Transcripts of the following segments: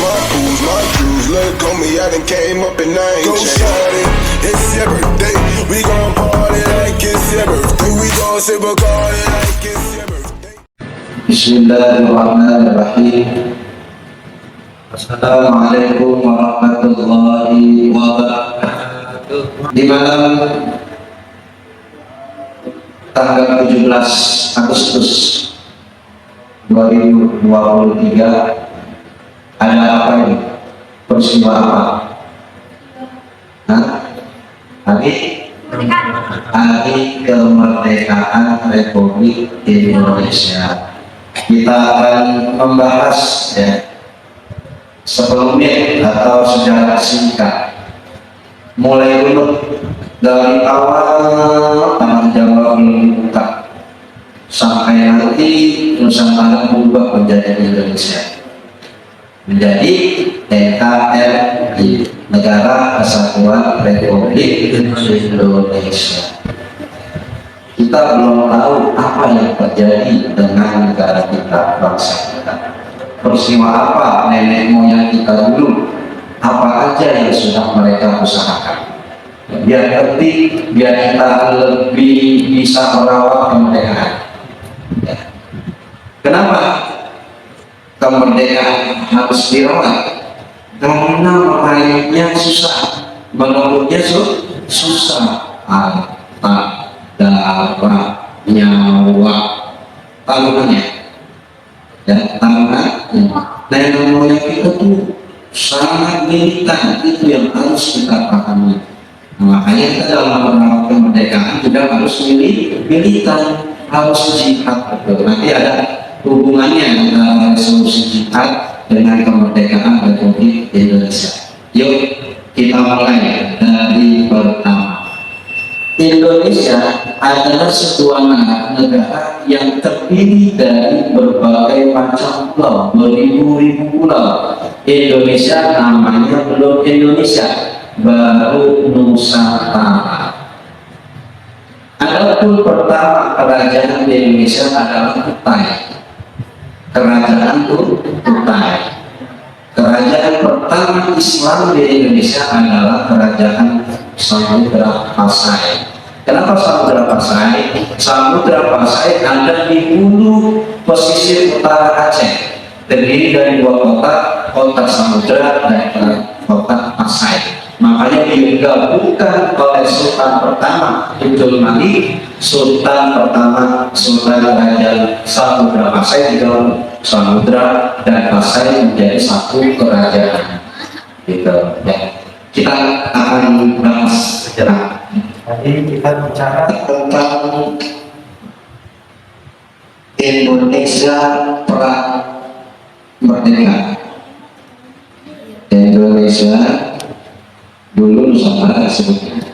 my pools, my jewels. Look on me, I done came up and I ain't changed. Go shawty, it's your birthday. We gon' party like it's your birthday. We gon' sip a party like it's your birthday. Bismillahirrahmanirrahim. Assalamualaikum warahmatullahi wabarakatuh. Di malam tanggal 17 Agustus 2023 ada apa ini? Peristiwa apa? Hari kemerdekaan Republik Indonesia. Kita akan membahas sebelumnya atau sejarah singkat, mulai dulu dari awal tanah Jawa belum dibuka sampai nanti Nusantara berubah menjadi Indonesia, menjadi NKRI, Negara Kesatuan Republik Indonesia. Kita belum tahu apa yang terjadi dengan negara kita, bangsa kita. Peristiwa apa nenek moyang kita dulu, apa aja yang sudah mereka usahakan. Biar ngerti, biar kita lebih bisa merawat kemerdekaan. Kenapa kemerdekaan harus dirawat? Karena meraihnya susah, menurutnya susah. Harta, darah, nyawa, taruhannya, taruhannya. Nenek moyang kita tuh sangat militan, itu yang harus kita pahami. Makanya kita dalam merawat kemerdekaan juga harus militan, harus jihad. Nanti ada hubungannya antara resolusi jihad dengan kemerdekaan Republik Indonesia. Yuk kita mulai dari pertama. Indonesia adalah sebuah negara yang terdiri dari berbagai macam pulau, beribu-ribu pulau. Indonesia namanya belum Indonesia, baru Nusantara. Adapun pertama kerajaan di Indonesia adalah Kutai. Kerajaan Kutai. Kerajaan pertama Islam di Indonesia adalah Kerajaan Samudra Pasai. Kenapa Samudra Pasai? Samudra Pasai ada di hulu pesisir utara Aceh, terdiri dari dua kota, kota Samudra dan kota Pasai. Makanya digabungkan oleh Sultan pertama Abdul Malik, Sultan pertama Sultan Raja Samudra Pasai, digabung Samudra dan Pasai menjadi satu kerajaan. Gitu ya. Kita akan bahas sejarah. Tadi kita bicara tentang Indonesia pra merdeka. Indonesia dulu Nusantara disebutnya.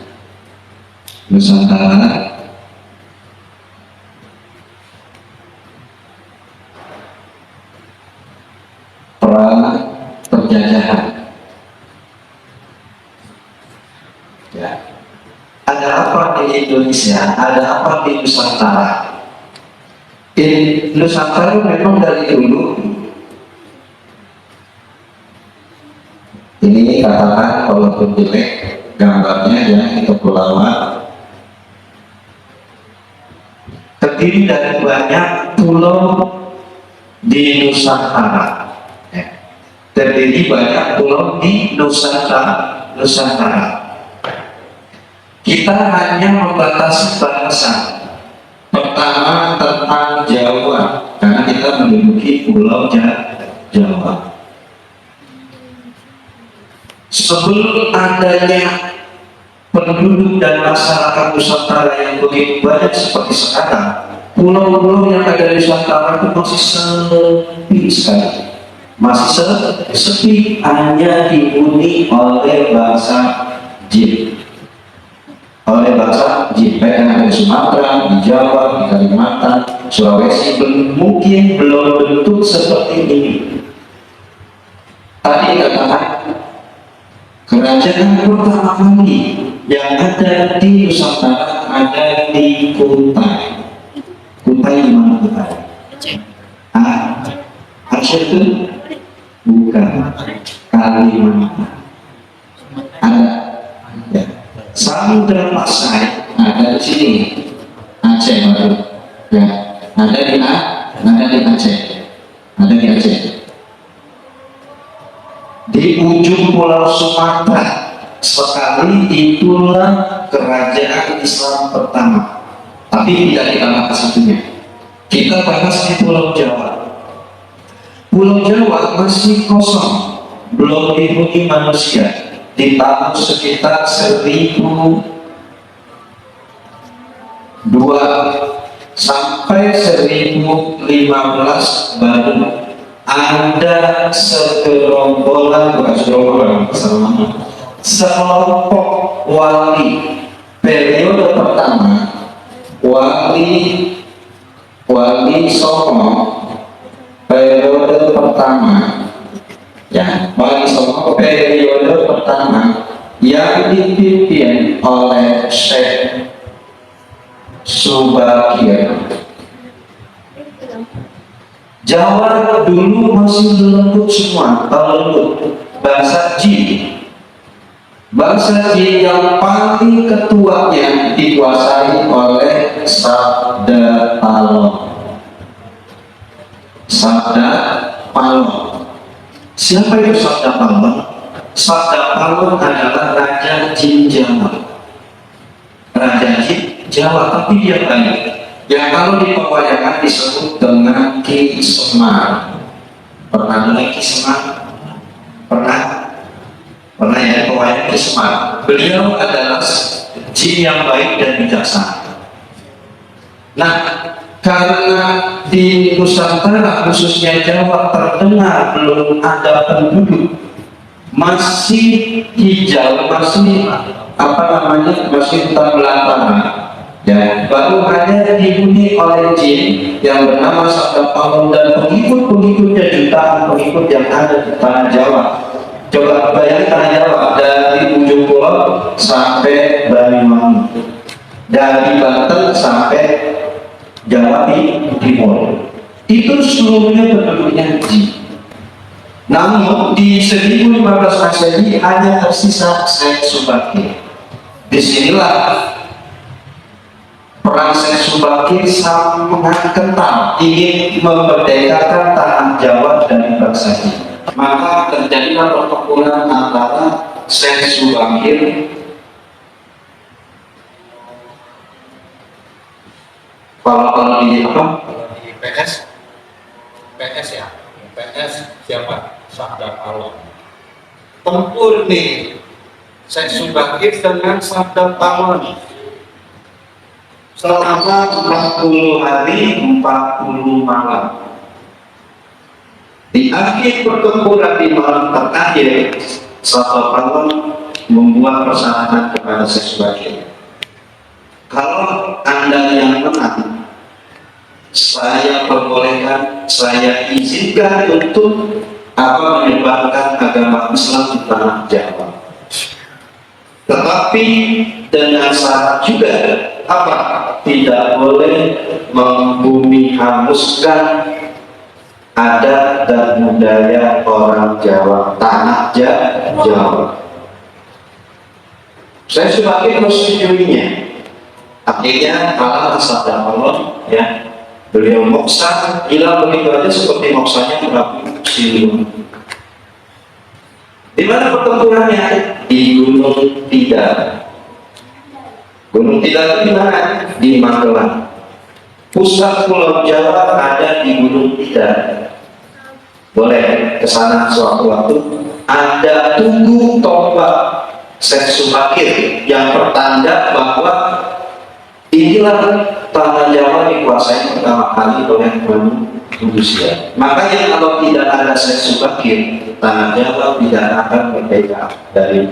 Nusantara pra penjajahan. Ya. Ada apa di Indonesia? Ada apa di Nusantara? Nusantara memang dari dulu, ini katakan walaupun jelek gambarnya yang kepulauan, terdiri dari banyak pulau di Nusantara. Terdiri banyak pulau di Nusantara. Kita hanya membatasi bahasa. Pertama tentang Jawa, karena kita menduduki pulau Jawa. Sebelum adanya penduduk dan masyarakat Nusantara yang begitu banyak seperti sekarang, pulau-pulau yang ada di Nusantara itu masih sepi sekali. Masih sepi, hanya dihuni oleh bangsa Jin. Oleh bangsa Jin, baik yang ada di Sumatera, di Jawa, di Kalimantan, Sulawesi, mungkin belum bentuk seperti ini. Tadi katakan kerajaan pertama kali yang ada di Nusantara ada di Kutai. Kutai di mana Kutai? Aceh itu Bukan. Kalimantan. Ada. Ya. Samudra Pasai ada di sini. Aceh baru. Ya. Ada di Aceh. Ada di Aceh. Di ujung pulau Sumatera sekali itulah kerajaan Islam pertama. Tapi tidak kita bahas satunya. Kita bahas di Pulau Jawa. Pulau Jawa masih kosong, belum dihuni manusia. Di tahun sekitar 1002 sampai 1015 baru ada sekelompok wali. Periode pertama wali Songo, periode pertama ya, wali Songo periode pertama yang dipimpin oleh Syekh Subakir. Jawa dulu masih lembut semua, lembut. Bangsa Jin yang paling ketuanya dikuasai oleh Sabda Palon. Siapa itu Sabda Palon? Sabda Palon adalah Raja Jin Jawa. Raja Jin Jawa, tapi dia baik. Yang kalau di pewayangan disebut dengan Ki Semar. Pernah dengar Ki Semar? Pernah ya, pewayangan Ki Semar. Beliau adalah jin yang baik dan bijaksana. Nah, karena di Nusantara khususnya Jawa terdengar belum ada penduduk, masih hijau, masih masih hutan belantara. Ya, baru hanya dihuni oleh jin yang bernama Sabda Palon dan pengikut-pengikutnya, jutaan pengikut yang ada di tanah Jawa. Coba bayangkan tanah Jawa dari ujung pulau sampai Banyuwangi, dari Banten sampai Jawa Timur. Itu seluruhnya penduduknya jin. Namun di 1015 Masehi hanya tersisa Syekh Subakir. Disinilah peran Syekh Subakir sangat kental ingin memerdekakan tanah Jawa dari bangsa Jin. Maka terjadilah pertempuran antara Syekh Subakir kalau di apa? Di PS ya. PS siapa? Sabda Palon. Tempur nih Syekh Subakir dengan Sabda Palon selama 40 hari 40 malam. Di akhir pertempuran di malam terakhir, Sabda Palon membuat persyaratan kepada Syekh Subakir. Kalau Anda yang menang, saya perbolehkan, saya izinkan untuk menyebarkan agama Islam di tanah Jawa. Tetapi dengan syarat juga tidak boleh membumi hanguskan adat dan budaya orang Jawa, tanah Jawa. Saya sebagai menyetujuinya. Akhirnya kalah Sabda Palon, ya. Beliau moksa, hilang begitu aja seperti moksanya Prabu Siliwangi. Di mana pertempurannya? Di Gunung Tidar. Gunung Tidar di mana? Di Magelang. Pusat Pulau Jawa ada di Gunung Tidar. Boleh kesana suatu waktu. Ada tugu tombak Syekh Subakir yang pertanda bahwa inilah tanah Jawa dikuasai pertama kali oleh manusia. Makanya kalau tidak ada Syekh Subakir, tanah Jawa tidak akan merdeka dari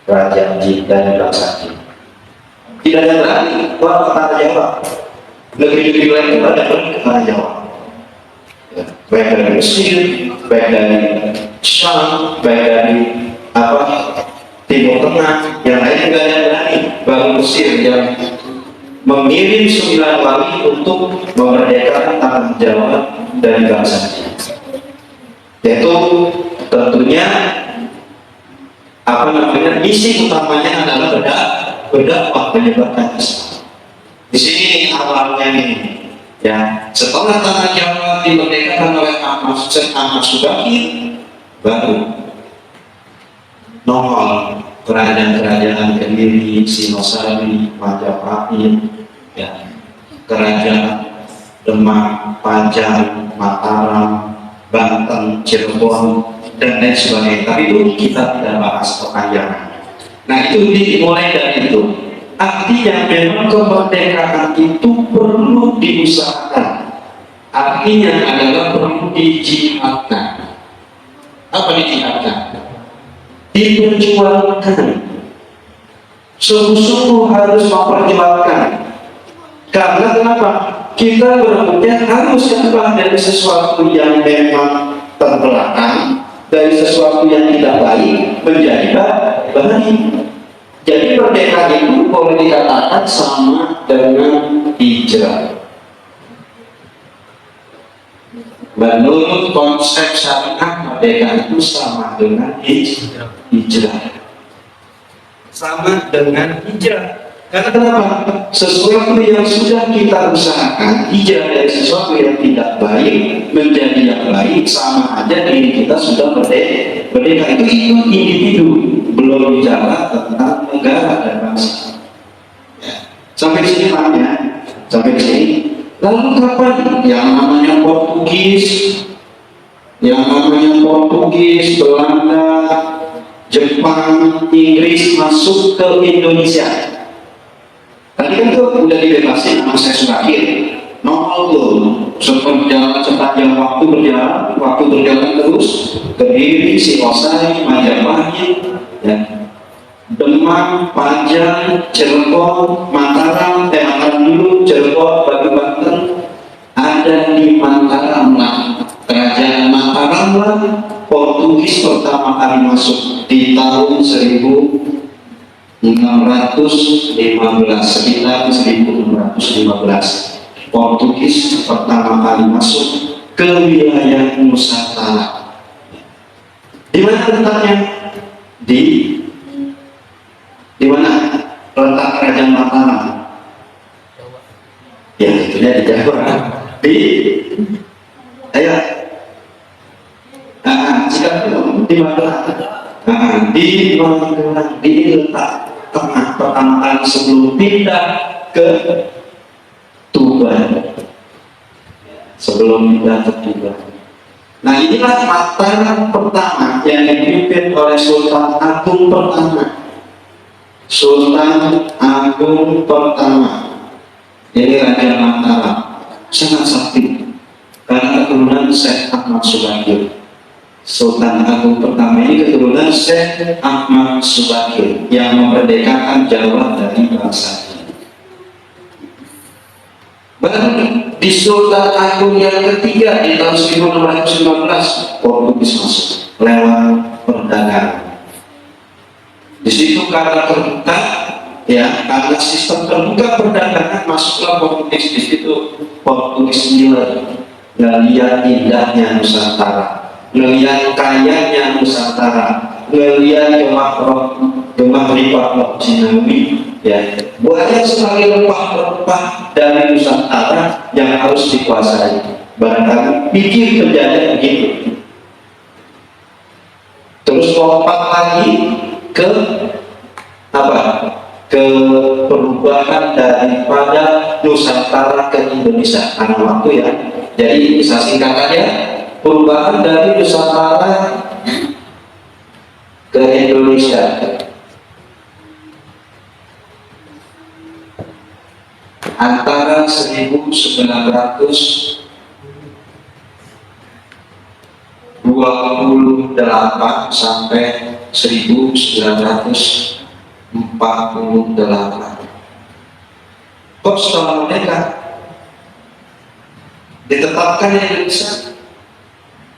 kerajaan jin dan bangsa jin. Tidak ada lagi orang ke tanah Jawa. Negeri-negeri lain itu ada ke tanah Jawa. Baik dari Mesir, baik dari Syam, baik dari Timur Tengah, yang lain juga ada lagi. Baru Mesir yang mengirim 9 wali untuk memerdekakan tanah Jawa dari bangsa Jin, yaitu tentunya misi utamanya adalah berdakwah menyebarkan Islam. Di sini awalnya ini, ya, setelah tanah Jawa dimerdekakan oleh Ahmad Subakir, baru nongol kerajaan-kerajaan Kediri, Singosari, Majapahit, ya, kerajaan Demak, Pajang, Mataram, Banten, Cirebon, dan lain sebagainya. Tapi itu kita tidak bahas kepanjangan. Nah, itu dimulai dari itu. Artinya memang kemerdekaan itu perlu diusahakan. Artinya adalah perlu dijihadkan. Apa dijihadkan? Diperjuangkan. Sungguh-sungguh harus memperjuangkan. Karena kenapa? Kita berebutnya harus keluar dari sesuatu yang memang terbelakang, dari sesuatu yang tidak baik menjadi baik. Jadi merdeka itu boleh dikatakan sama dengan hijrah. Menurut konsep syariat, merdeka itu sama dengan hijrah. Sama dengan hijrah. Karena kenapa? Sesuatu yang sudah kita usahakan, hijrah dari sesuatu yang tidak baik menjadi yang baik, sama aja diri kita sudah merdeka. Merdeka itu individu, belum bicara tentang negara dan bangsa. Ya. Sampai di sini Pak ya, sampai di sini. Lalu kapan yang namanya Portugis, Belanda, Jepang, Inggris masuk ke Indonesia? Tadi kan tuh udah dibebasin sama saya Subakir, nongol tuh sepanjang waktu berjalan terus Kediri, Singosari, Majapahit, ya, Demak, Pajang, Cirebon, Mataram dulu, Cirebon, Banten, ada di Mataram lah, kerajaan Mataram lah, Portugis pertama kali masuk di tahun 1615. Portugis pertama kali masuk ke wilayah Nusantara. Di mana letaknya? Di mana letak kerajaan Mataram? Ya, itunya di Jawa. Di Magelang. Di letak tengah pertama kali sebelum pindah ke Tuban. Nah, inilah Mataram pertama yang dipimpin oleh Sultan Agung pertama. Ini Raja Mataram, sangat sakti karena keturunan Syekh Ahmad Subakir. Sultan Agung pertama ini keturunan Syekh Ahmad Subakir yang memerdekakan Jawa dari bangsa. Baru di Sultan Agung yang ketiga di tahun 1615 Portugis masuk lewat perdagangan. Di situ karena terbuka, ya, karena sistem terbuka perdagangan masuklah Portugis. Di situ Portugis ngelihat indahnya Nusantara, ngelihat kayanya Nusantara, ngelihat gemah ripah Cinawi, ya, banyak sekali rempah-rempah dari Nusantara yang harus dikuasai. Barangkali pikir terjadi begitu. Terus lompat lagi ke perubahan daripada Nusantara ke Indonesia. Karena waktu ya, jadi bisa singkat aja, perubahan dari Nusantara ke Indonesia antara 1928 sampai 1948. Kok setelah merdeka ditetapkan Indonesia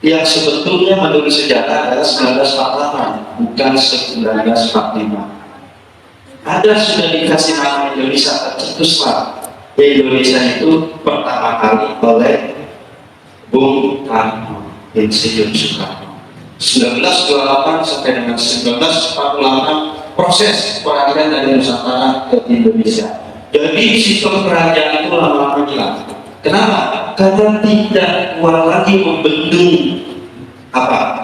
yang sebetulnya menurut sejarah adalah 1948, bukan 1945. Ada sudah dikasih nama Indonesia, tercetuslah Indonesia itu pertama kali oleh Bung Karno, Insinyur Soekarno. 1928 sampai dengan 1948 proses peralihan dari Nusantara ke Indonesia. Jadi sistem kerajaan itu lama-lama hilang. Kenapa? Karena tidak kuat lagi membendung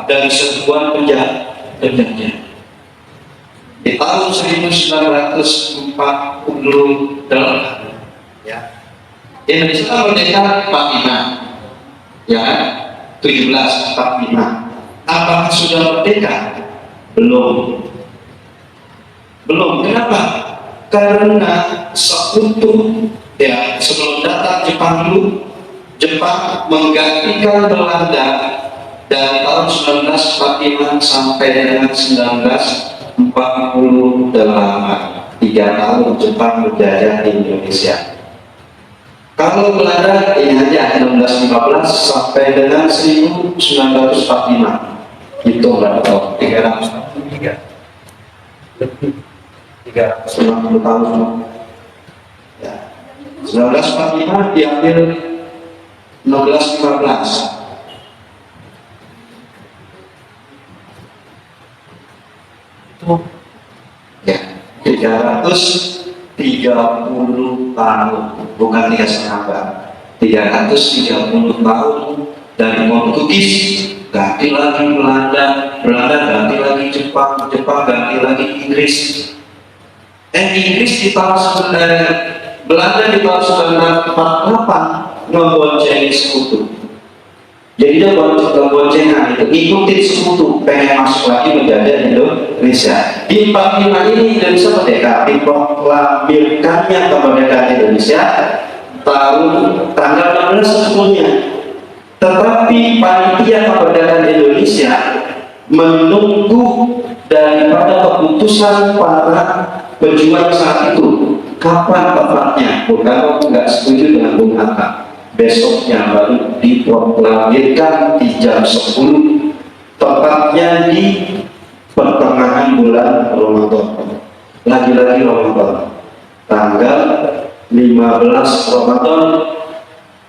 dari serbuan penjajah. Di tahun 1948 ya, Indonesia merdeka 45 ya, 1745. Apakah sudah merdeka? Belum. Kenapa? Karena sekutu ya, sebelum datang Jepang dulu, Jepang menggantikan Belanda dari tahun 1945 sampai dengan 1948. 3 tahun Jepang menjajah di Indonesia. Kalau Belanda ini hanya 1915 sampai dengan 1945. Itu berapa tahun? 390 tahun. Ya. 1945 diambil 1615. Ya, 330 tahun, bukan 330 tahun dari Portugis ganti lagi Belanda ganti lagi Jepang ganti lagi Inggris. Inggris di tahun Belanda di tahun 1948 ngeboncengi sekutu. Jadi dia boncengan itu, ikutin sekutu, pengen masuk lagi menjajah Indonesia. Di 45 ini Indonesia merdeka, diproklamirkannya kemerdekaan Indonesia tanggal 16 sebelumnya. Tetapi panitia kemerdekaan Indonesia menunggu daripada keputusan para pejuang saat itu. Kapan tepatnya? Bukan nggak setuju dengan Bung Hatta. Besoknya baru diproklamirkan di jam 10, tepatnya di pertengahan bulan Ramadan. Lagi-lagi Ramadan, tanggal 15 Ramadan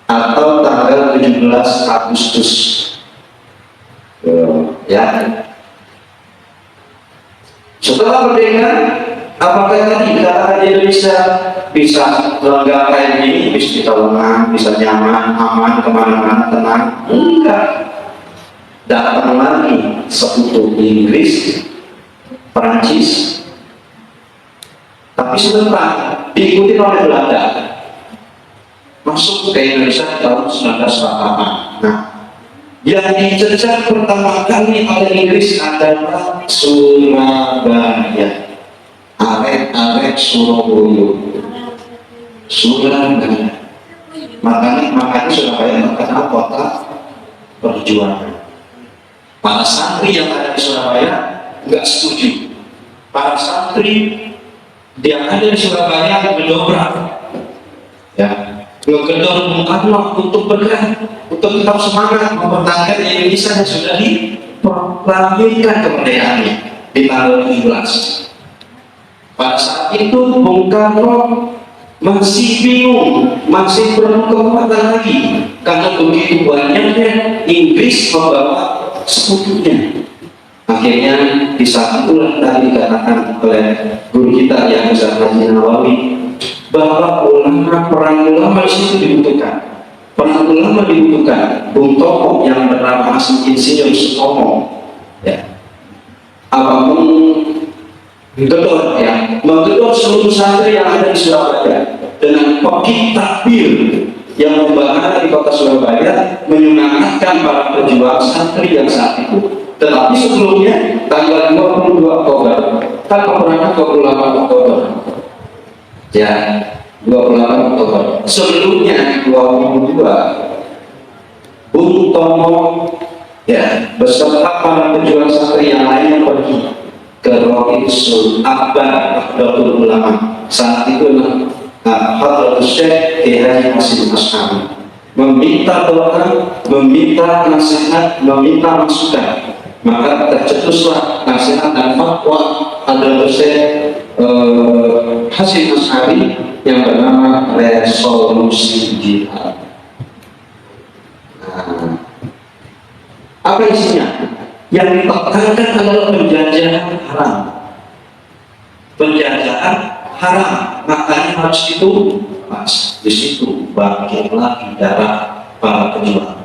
atau tanggal 17 Agustus. Ya. Setelah merdeka, apakah tadi kata Indonesia bisa lenggak kayak gini, bisa kita lengang, bisa nyaman, aman, kemana-mana, tenang? Enggak. Datang lagi sekutu Inggris, Perancis, tapi sebentar diikuti oleh Belanda, masuk ke Indonesia tahun 1948. Nah, yang dicecar pertama kali oleh Inggris adalah Surabaya, arek Surabaya. Makanya Surabaya terkenal kota perjuangan. Para santri yang ada di Surabaya nggak setuju. Para santri yang ada di Surabaya mendobrak, ya, ngegedor Bung Karno untuk bergerak, untuk tetap semangat mempertahankan Indonesia yang sudah diproklamirkan kemerdekaannya di tanggal 17. Pada saat itu Bung Karno masih bingung, masih perlu kekuatan lagi, karena begitu banyaknya Inggris membawa sekutunya. Akhirnya di saat itulah tadi dikatakan oleh guru kita yang Ustaz Haji Nawawi bahwa perang ulama di situ dibutuhkan. Perang ulama dibutuhkan. Bung Tomo yang bernama asli Insinyur Sutomo, ya, apapun gedor, ya, menggedor seluruh santri yang ada di Surabaya dengan pekik takbir yang membahana di kota Surabaya, menyemangatkan para pejuang santri yang saat itu. Tetapi sebelumnya tanggal 22 Oktober kan peperangan 28 Oktober, ya, 28 Oktober. Sebelumnya 22 Bung Tomo, ya, beserta para pejuang santri yang lainnya pergi ke Rokisul Akbar Nahdlatul Ulama. Saat itu Hadratus Syekh Haji Hasyim Asy'ari meminta doa, meminta nasihat, meminta masukan. Maka tercetuslah nasihat dan fatwa Hadratus Syekh Hasyim Asy'ari yang bernama Resolusi Jihad. Apa isinya? Yang ditekankan adalah penjajahan haram. Penjajahan haram, makanya harus itu pas. Di situ bangkit lagi darah para pejuang.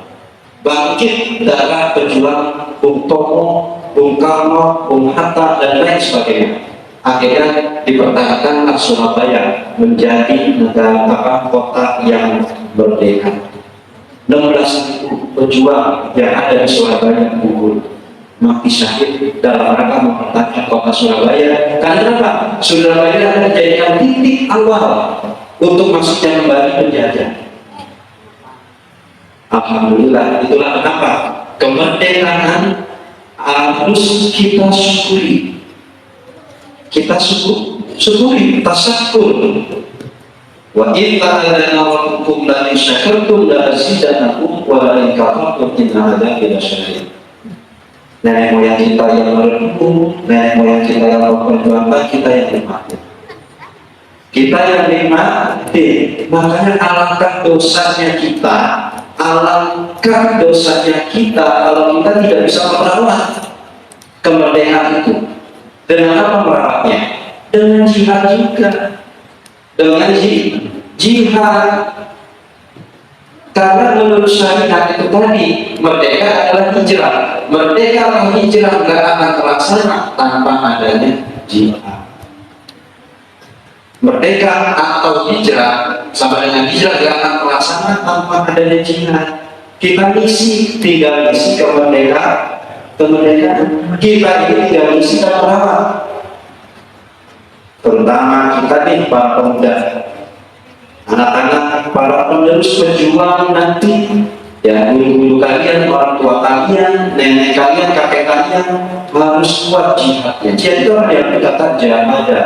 Bangkit darah pejuang Bung Tomo, Bung Karno, Bung Hatta, dan lain sebagainya. Akhirnya dipertahankanlah Surabaya menjadi negara kota yang merdeka. 16.000 pejuang yang ada di Surabaya gugur, mati syahid dalam rangka mempertahankan kota Surabaya. Karena apa? Surabaya akan dijadikan titik awal untuk masuknya kembali penjajah. Alhamdulillah, itulah kenapa kemerdekaan harus kita syukuri. Kita syukuri, tasakur. Wa inna lana rabbukum la in syakartum la azidanakum wa la in kafartum inna adzabi lasyadid. Nenek moyang kita yang merenung, nenek moyang kita yang memperjuangkan, kita yang nikmati. Kita yang nikmati, makanya alangkah dosanya kita, alangkah dosanya kita kalau kita tidak bisa merawat kemerdekaan itu. Dengan apa merawatnya? Dengan jihad juga. Dengan jihad. Karena menurut syariat itu tadi, merdeka adalah hijrah. Merdeka atau hijrah tidak akan terlaksana tanpa adanya jihad. Merdeka atau hijrah sama dengan hijrah tidak akan terlaksana tanpa adanya jihad. Kita tinggal misi kemerdekaan. Kita ini tinggal misi dan merawat. Terutama kita nih para pemuda, anak-anak, para penerus pejuang nanti, ya guru-guru kalian, orang tua kalian, nenek kalian, kakek kalian harus kuat jihadnya. Jadi orang yang berkata jahadah,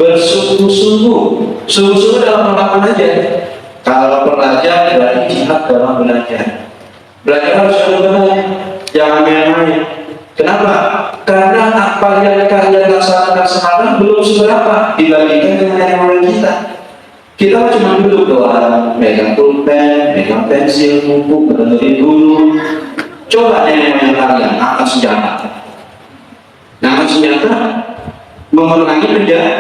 bersungguh-sungguh, sungguh-sungguh dalam melakukan aja. Kalau belajar berarti jihad dalam belajar. Belajar harus benar-benar, jangan main-main. Kenapa? Karena apa yang kalian laksanakan sekarang belum seberapa dibandingkan dengan yang lain kita. Kita cuma duduk doang, megang pulpen, megang pensil, buku, mendengarin guru. Coba nenek moyang kalian angkat senjata. Angkat senjata memenangi penjara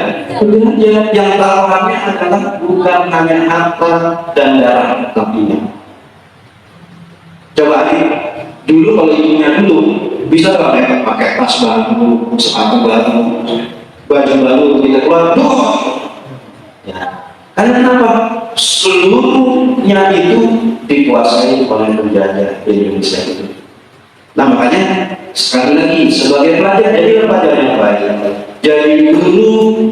yang taruhannya adalah bukan hanya harta dan darah, tapi coba dulu kalau ibunya dulu bisa nggak pakai tas baru, sepatu baru, baju baru, kita keluar, ya. Karena kenapa? Seluruhnya itu dikuasai oleh penjajah Indonesia itu. Nah makanya sekali lagi sebagai pelajar jadilah pelajar yang baik. Jadi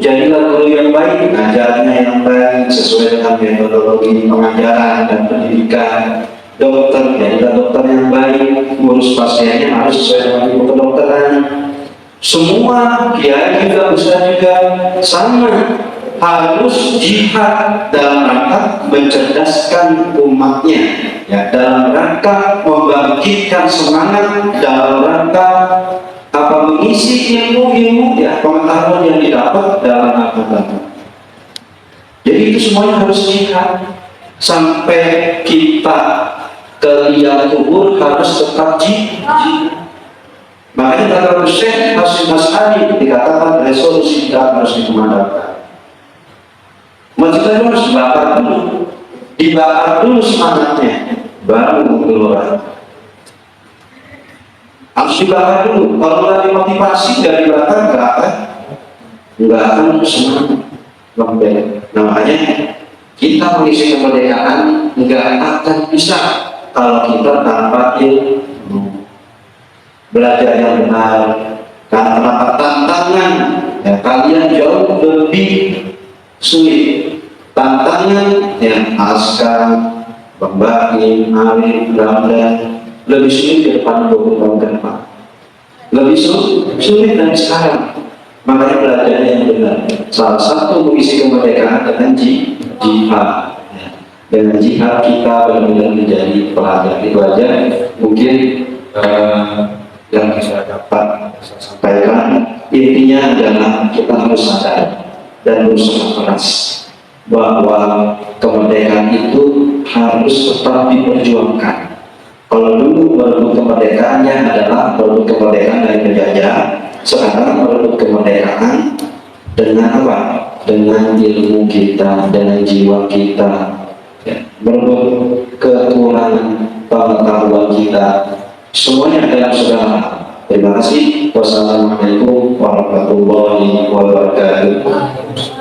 jadilah guru yang baik, ngajarnya yang baik sesuai dengan metodologi pengajaran dan pendidikan. Dokter, jadilah dokter yang baik, ngurus pasiennya harus sesuai dengan ilmu kedokteran. Semua kiai juga, ustaz juga sama, harus jihad dalam rangka mencerdaskan umatnya, ya, dalam rangka membangkitkan semangat, dalam rangka mengisi ilmu ya, pengetahuan yang didapat dalam agama. Jadi itu semuanya harus jihad sampai kita ke liang kubur harus tetap jihad. Makanya kata Syekh Hasyim Asy'ari dikatakan resolusi kita harus dikumandangkan. Maksudnya harus dibakar dulu semangatnya, baru keluar. Harus dibakar dulu. Kalau nggak dimotivasi dari dibakar nggak akan semangat. Nah makanya kita mengisi kemerdekaan nggak akan bisa kalau kita tanpa ilmu, belajar yang benar. Karena tantangan ya, kalian jauh lebih sulit. Tantangan yang Askar, Pembaki, Arif, Ramdan lebih sulit di depan 20 tahun ke depan. Lebih sulit dari sekarang. Makanya belajarnya yang benar. Salah satu mengisi kemerdekaan dengan jihad. Dengan jihad kita benar-benar menjadi pelajar. Itu aja mungkin yang bisa dapat saya sampaikan. Intinya adalah kita harus sadar dan berusaha keras bahwa kemerdekaan itu harus tetap diperjuangkan. Kalau dulu merebut kemerdekaannya adalah merebut kemerdekaan dari penjajah, sekarang merebut kemerdekaan dengan apa? Dengan ilmu kita, dengan jiwa kita, ya, merebut kekurangan pengetahuan kita, semuanya dalam segala. Terima kasih. Wassalamualaikum warahmatullahi wabarakatuh.